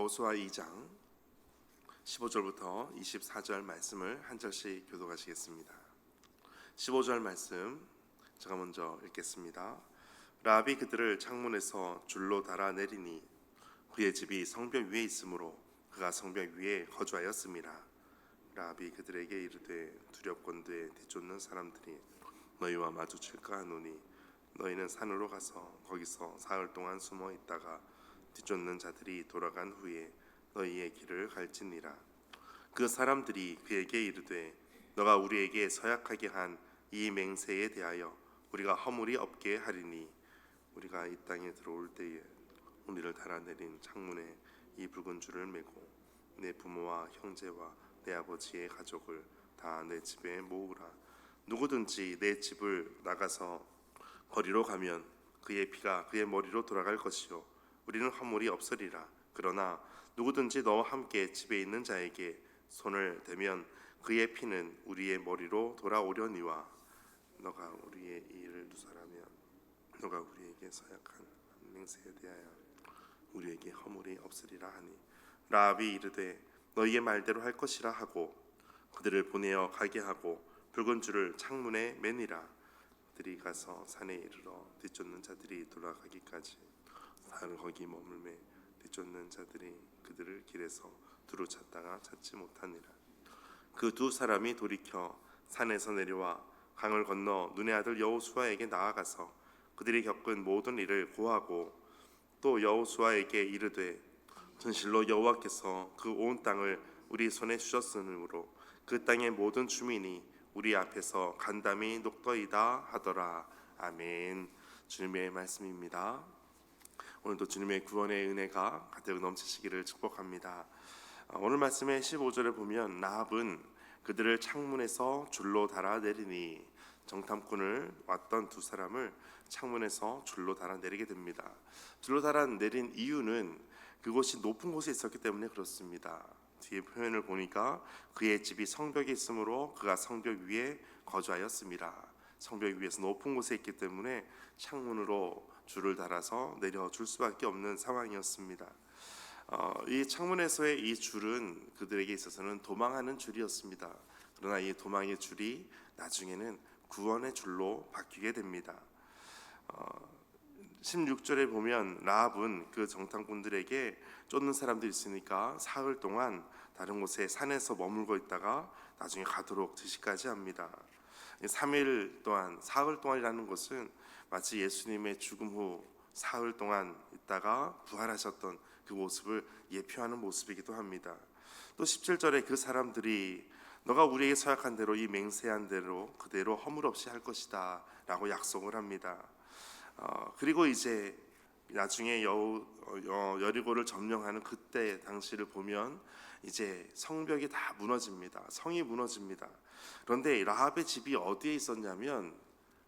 여호수아 2장 15절부터 24절 말씀을 한 절씩 교독하시겠습니다. 15절 말씀 제가 먼저 읽겠습니다. 라합이 그들을 창문에서 줄로 달아 내리니 그의 집이 성벽 위에 있으므로 그가 성벽 위에 거주하였습니다. 라합이 그들에게 이르되 두렵건대 뒤쫓는 사람들이 너희와 마주칠까 하노니 너희는 산으로 가서 거기서 사흘 동안 숨어 있다가 뒤쫓는 자들이 돌아간 후에 너희의 길을 갈지니라. 그 사람들이 그에게 이르되 너가 우리에게 서약하게 한 이 맹세에 대하여 우리가 허물이 없게 하리니 우리가 이 땅에 들어올 때에 우리를 달아내린 창문에 이 붉은 줄을 매고 내 부모와 형제와 내 아버지의 가족을 다 내 집에 모으라. 누구든지 내 집을 나가서 거리로 가면 그의 피가 그의 머리로 돌아갈 것이요 우리는 허물이 없으리라. 그러나 누구든지 너와 함께 집에 있는 자에게 손을 대면 그의 피는 우리의 머리로 돌아오려니와 너가 우리의 일을 누설하면 너가 우리에게 서약한 맹세에 대하여 우리에게 허물이 없으리라 하니 라합이 이르되 너희의 말대로 할 것이라 하고 그들을 보내어 가게 하고 붉은 줄을 창문에 매니라. 그들이 가서 산에 이르러 뒤쫓는 자들이 돌아가기까지 사흘 거기 머물매 뒤쫓는 자들이 그들을 길에서 두루 찾다가 찾지 못하니라. 그 두 사람이 돌이켜 산에서 내려와 강을 건너 눈의 아들 여호수아에게 나아가서 그들이 겪은 모든 일을 고하고 또 여호수아에게 이르되 진실로 여호와께서 그 온 땅을 우리 손에 주셨으므로 그 땅의 모든 주민이 우리 앞에서 간담이 녹더이다 하더라. 아멘. 주님의 말씀입니다. 오늘도 주님의 구원의 은혜가 가득 넘치시기를 축복합니다. 오늘 말씀의 15절에 보면 라합은 그들을 창문에서 줄로 달아 내리니 정탐꾼을 왔던 두 사람을 창문에서 줄로 달아 내리게 됩니다. 줄로 달아 내린 이유는 그곳이 높은 곳에 있었기 때문에 그렇습니다. 뒤에 표현을 보니까 그의 집이 성벽에 있으므로 그가 성벽 위에 거주하였습니다. 성벽 위에서 높은 곳에 있기 때문에 창문으로 줄을 달아서 내려줄 수밖에 없는 상황이었습니다. 이 창문에서의 이 줄은 그들에게 있어서는 도망하는 줄이었습니다. 그러나 이 도망의 줄이 나중에는 구원의 줄로 바뀌게 됩니다. 16절에 보면 라합은 그 정탐꾼들에게 쫓는 사람들이 있으니까 사흘 동안 다른 곳에 산에서 머물고 있다가 나중에 가도록 지시까지 합니다. 3일 동안, 사흘 동안이라는 것은 마치 예수님의 죽음 후 사흘 동안 있다가 부활하셨던 그 모습을 예표하는 모습이기도 합니다. 또 17절에 그 사람들이 너가 우리에게 서약한 대로 이 맹세한 대로 그대로 허물 없이 할 것이다 라고 약속을 합니다. 그리고 이제 나중에 여리고를 점령하는 그때 당시를 보면 이제 성벽이 다 무너집니다. 성이 무너집니다. 그런데 라합의 집이 어디에 있었냐면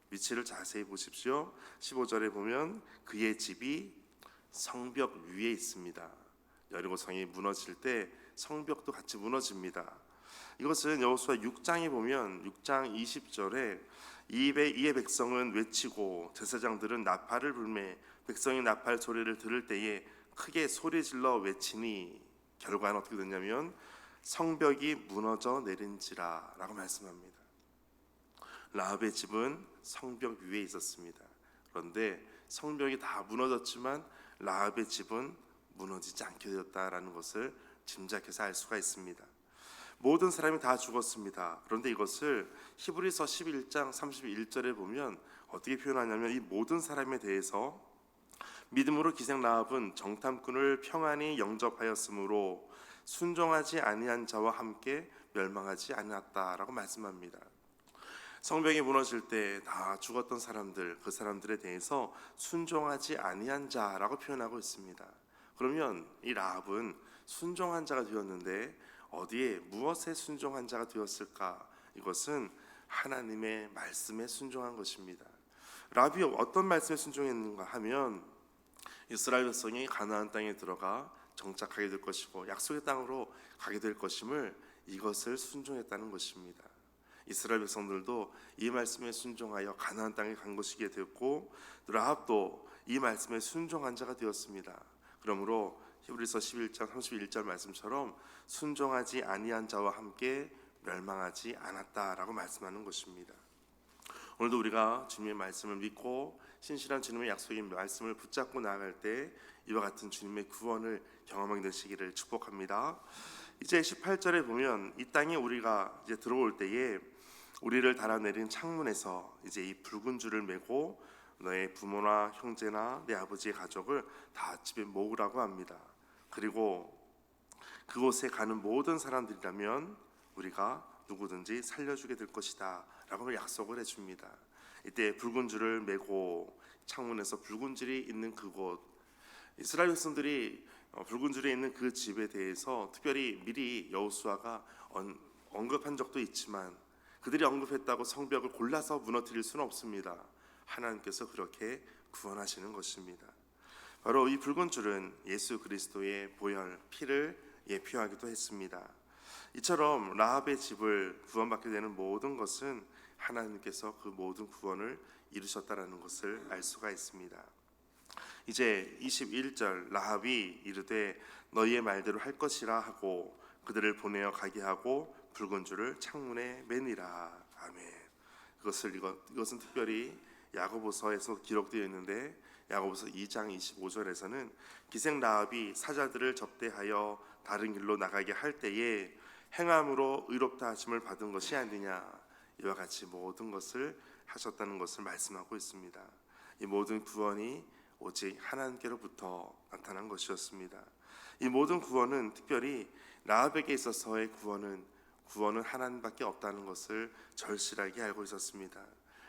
위치를 자세히 보십시오. 15절에 보면 그의 집이 성벽 위에 있습니다. 여리고 성이 무너질 때 성벽도 같이 무너집니다. 이것은 여호수아 6장에 보면 6장 20절에 이의 백성은 외치고 제사장들은 나팔을 불매 백성이 나팔 소리를 들을 때에 크게 소리질러 외치니 결과는 어떻게 됐냐면 성벽이 무너져 내린지라 라고 말씀합니다. 라합의 집은 성벽 위에 있었습니다. 그런데 성벽이 다 무너졌지만 라합의 집은 무너지지 않게 되었다라는 것을 짐작해서 알 수가 있습니다. 모든 사람이 다 죽었습니다. 그런데 이것을 히브리서 11장 31절에 보면 어떻게 표현하냐면 이 모든 사람에 대해서 믿음으로 기생 라합은 정탐꾼을 평안히 영접하였으므로 순종하지 아니한 자와 함께 멸망하지 않았다라고 말씀합니다. 성벽이 무너질 때 다 죽었던 사람들, 그 사람들에 대해서 순종하지 아니한 자라고 표현하고 있습니다. 그러면 이 라합은 순종한 자가 되었는데 어디에 무엇에 순종한 자가 되었을까? 이것은 하나님의 말씀에 순종한 것입니다. 라합이 어떤 말씀에 순종했는가 하면 이스라엘 백성이 가나안 땅에 들어가 정착하게 될 것이고 약속의 땅으로 가게 될 것임을 이것을 순종했다는 것입니다. 이스라엘 백성들도 이 말씀에 순종하여 가나안 땅에 간 것이게 되었고 라합도 이 말씀에 순종한 자가 되었습니다. 그러므로 히브리서 11장 31절 말씀처럼 순종하지 아니한 자와 함께 멸망하지 않았다라고 말씀하는 것입니다. 오늘도 우리가 주님의 말씀을 믿고 신실한 주님의 약속인 말씀을 붙잡고 나아갈 때 이와 같은 주님의 구원을 경험하게 되시기를 축복합니다. 이제 18절에 보면 이 땅에 우리가 이제 들어올 때에 우리를 달아내린 창문에서 이제 이 붉은 줄을 메고 너의 부모나 형제나 내 아버지의 가족을 다 집에 모으라고 합니다. 그리고 그곳에 가는 모든 사람들이라면 우리가 누구든지 살려주게 될 것이다 라고 약속을 해줍니다. 이때 붉은 줄을 메고 창문에서 붉은 줄이 있는 그곳, 이스라엘 백성들이 붉은 줄에 있는 그 집에 대해서 특별히 미리 여호수아가 언급한 적도 있지만 그들이 언급했다고 성벽을 골라서 무너뜨릴 수는 없습니다. 하나님께서 그렇게 구원하시는 것입니다. 바로 이 붉은 줄은 예수 그리스도의 보혈, 피를 예표하기도 했습니다. 이처럼 라합의 집을 구원받게 되는 모든 것은 하나님께서 그 모든 구원을 이루셨다라는 것을 알 수가 있습니다. 이제 21절 라합이 이르되 너희의 말대로 할 것이라 하고 그들을 보내어 가게 하고 붉은 줄을 창문에 매니라. 아멘. 이것은 특별히 야고보서에서 기록되어 있는데 야고보서 2장 25절에서는 기생 라합이 사자들을 접대하여 다른 길로 나가게 할 때에 행함으로 의롭다 하심을 받은 것이 아니냐, 이와 같이 모든 것을 하셨다는 것을 말씀하고 있습니다. 이 모든 구원이 오직 하나님께로부터 나타난 것이었습니다. 이 모든 구원은 특별히 라합에게 있어서의 구원은 하나님밖에 없다는 것을 절실하게 알고 있었습니다.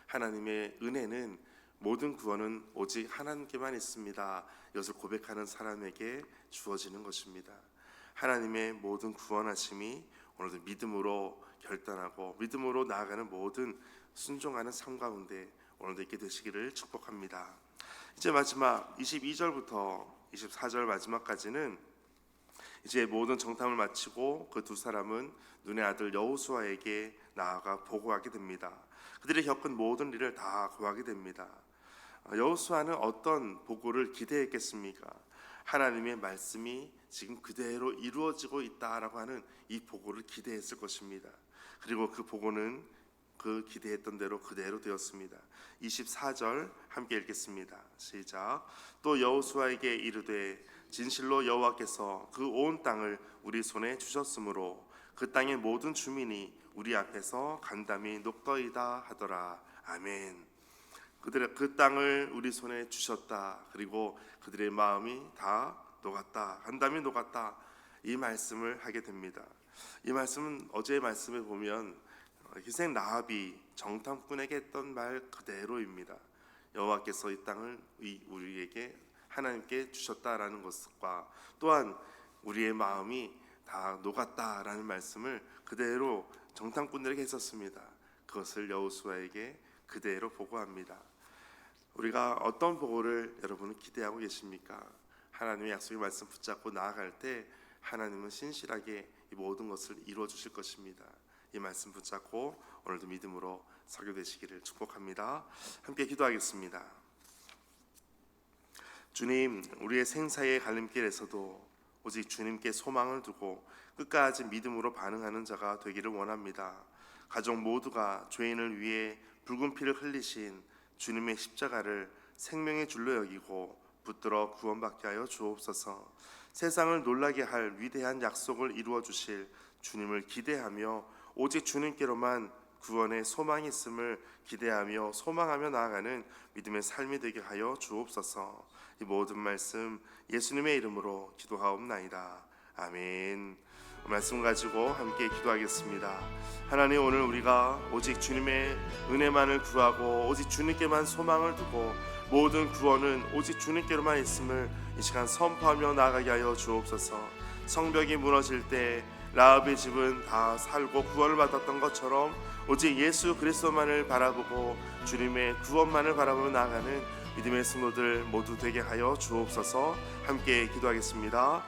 하나님의 은혜는 모든 구원은 오직 하나님께만 있습니다. 이것을 고백하는 사람에게 주어지는 것입니다. 하나님의 모든 구원하심이 오늘도 믿음으로 결단하고 믿음으로 나아가는 모든 순종하는 삶 가운데 오늘도 있게 되시기를 축복합니다. 이제 마지막 22절부터 24절 마지막까지는 이제 모든 정탐을 마치고 그 두 사람은 눈의 아들 여호수아에게 나아가 보고하게 됩니다. 그들이 겪은 모든 일을 다 고하게 됩니다. 여호수아는 어떤 보고를 기대했겠습니까? 하나님의 말씀이 지금 그대로 이루어지고 있다라고 하는 이 보고를 기대했을 것입니다. 그리고 그 보고는 그 기대했던 대로 그대로 되었습니다. 24절 함께 읽겠습니다. 시작. 또 여호수아에게 이르되 진실로 여호와께서 그 온 땅을 우리 손에 주셨으므로 그 땅의 모든 주민이 우리 앞에서 간담이 녹더이다 하더라. 아멘. 그 땅을 우리 손에 주셨다. 그리고 그들의 마음이 다 녹았다. 간담이 녹았다. 이 말씀을 하게 됩니다. 이 말씀은 어제의 말씀에 보면 희생 라합이 정탐꾼에게 했던 말 그대로입니다. 여호와께서 이 땅을 우리에게 하나님께 주셨다라는 것과 또한 우리의 마음이 다 녹았다라는 말씀을 그대로 정탐꾼들에게 했었습니다. 그것을 여호수아에게 그대로 보고합니다. 우리가 어떤 보고를 여러분은 기대하고 계십니까? 하나님의 약속의 말씀 붙잡고 나아갈 때 하나님은 신실하게 이 모든 것을 이루어 주실 것입니다. 이 말씀 붙잡고 오늘도 믿음으로 설교되시기를 축복합니다. 함께 기도하겠습니다. 주님, 우리의 생사의 갈림길에서도 오직 주님께 소망을 두고 끝까지 믿음으로 반응하는 자가 되기를 원합니다. 가족 모두가 죄인을 위해 붉은 피를 흘리신 주님의 십자가를 생명의 줄로 여기고 붙들어 구원받게 하여 주옵소서. 세상을 놀라게 할 위대한 약속을 이루어 주실 주님을 기대하며 오직 주님께로만 구원의 소망이 있음을 기대하며 소망하며 나아가는 믿음의 삶이 되게 하여 주옵소서. 이 모든 말씀 예수님의 이름으로 기도하옵나이다. 아멘. 말씀 가지고 함께 기도하겠습니다. 하나님, 오늘 우리가 오직 주님의 은혜만을 구하고 오직 주님께만 소망을 두고 모든 구원은 오직 주님께로만 있음을 이 시간 선포하며 나아가게 하여 주옵소서. 성벽이 무너질 때 라합의 집은 다 살고 구원을 받았던 것처럼 오직 예수 그리스도만을 바라보고 주님의 구원만을 바라보며 나아가는 믿음의 성도들 모두 되게 하여 주옵소서. 함께 기도하겠습니다.